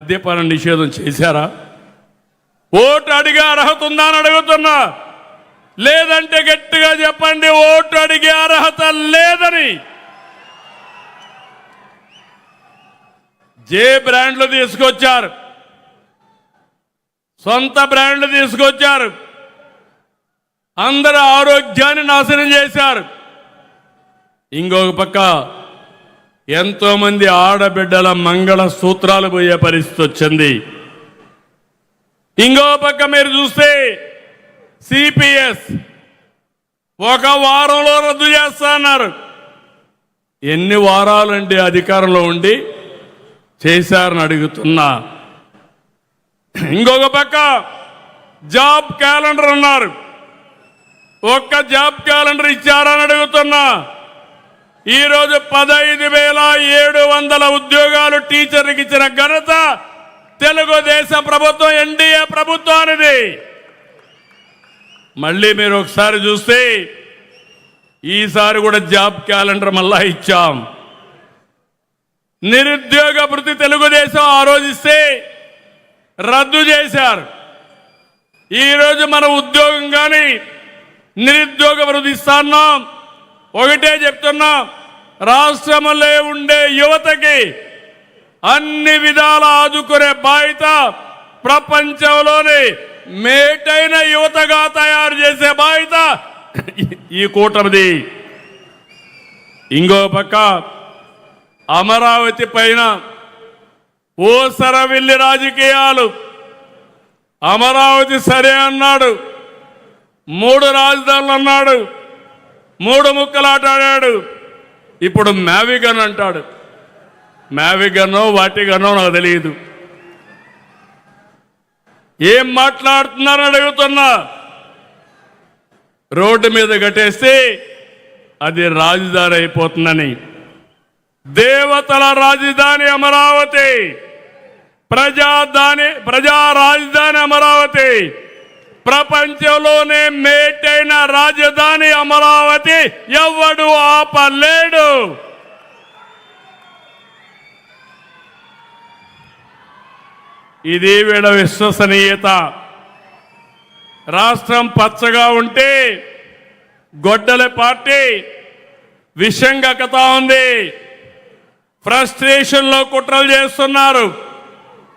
మద్యపాన నిషేధం చేశారా? ఓటు అడిగే అర్హత ఉందా అని అడుగుతున్నా. లేదంటే గట్టిగా చెప్పండి, ఓటు అడిగే అర్హత లేదని. జే బ్రాండ్లు తీసుకొచ్చారు, సొంత బ్రాండ్లు తీసుకొచ్చారు, అందరూ ఆరోగ్యాన్ని నాశనం చేశారు. ఇంకొక పక్క ఎంతో మంది ఆడబిడ్డల మంగళ సూత్రాలు పోయే పరిస్థితి వచ్చింది. ఇంకో పక్క మీరు చూస్తే సిపిఎస్ ఒక వారంలో రద్దు చేస్తున్నారు. ఎన్ని వారాలండి అధికారంలో ఉండి చేశారని అడుగుతున్నా. ఇంకొక పక్క జాబ్ క్యాలెండర్ అన్నారు, ఒక్క జాబ్ క్యాలెండర్ ఇచ్చారని అడుగుతున్నా. ఈరోజు 15,700 ఉద్యోగాలు టీచర్లకు ఇచ్చిన ఘనత తెలుగుదేశం ప్రభుత్వం, ఎన్డీఏ ప్రభుత్వానిది. మళ్ళీ మీరు ఒకసారి చూస్తే ఈసారి కూడా జాబ్ క్యాలెండర్ మళ్ళా ఇచ్చాం. నిరుద్యోగ భృతి తెలుగుదేశం ఆలోచిస్తే రద్దు చేశారు. ఈరోజు మనం ఉద్యోగం కానీ నిరుద్యోగ భృతి ఇస్తున్నాం. ఒకటే చెప్తున్నా, రాష్ట్రంలో ఉండే యువతకి అన్ని విధాల ఆదుకునే బాధ్యత ప్రపంచంలోని మేటైన యువతగా తయారు చేసే బాధ్యత ఈ కూటమిది. ఇంకో పక్క అమరావతి పైన ఓసరవిల్లి రాజకీయాలు. అమరావతి సరే అన్నాడు, 3 రాజధానులు అన్నాడు, 3 ముక్కలాటాడాడు. ఇప్పుడు మ్యావిగన్ అంటాడు. మ్యావిగనో వాటిగనో నాకు తెలియదు. ఏం మాట్లాడుతున్నారని అడుగుతున్నా. రోడ్డు మీద కట్టేస్తే అది రాజధాని అయిపోతుందని. దేవతల రాజధాని అమరావతి, ప్రజా రాజధాని అమరావతి, ప్రపంచంలోనే మేటైన రాజధాని అమరావతి. ఎవడు ఆపలేడు. ఇది వీళ్ళ విశ్వసనీయత. రాష్ట్రం పచ్చగా ఉంటే గొడ్డల పార్టీ విషంగా కథ ఉంది. ఫ్రస్ట్రేషన్లో కుట్రలు చేస్తున్నారు.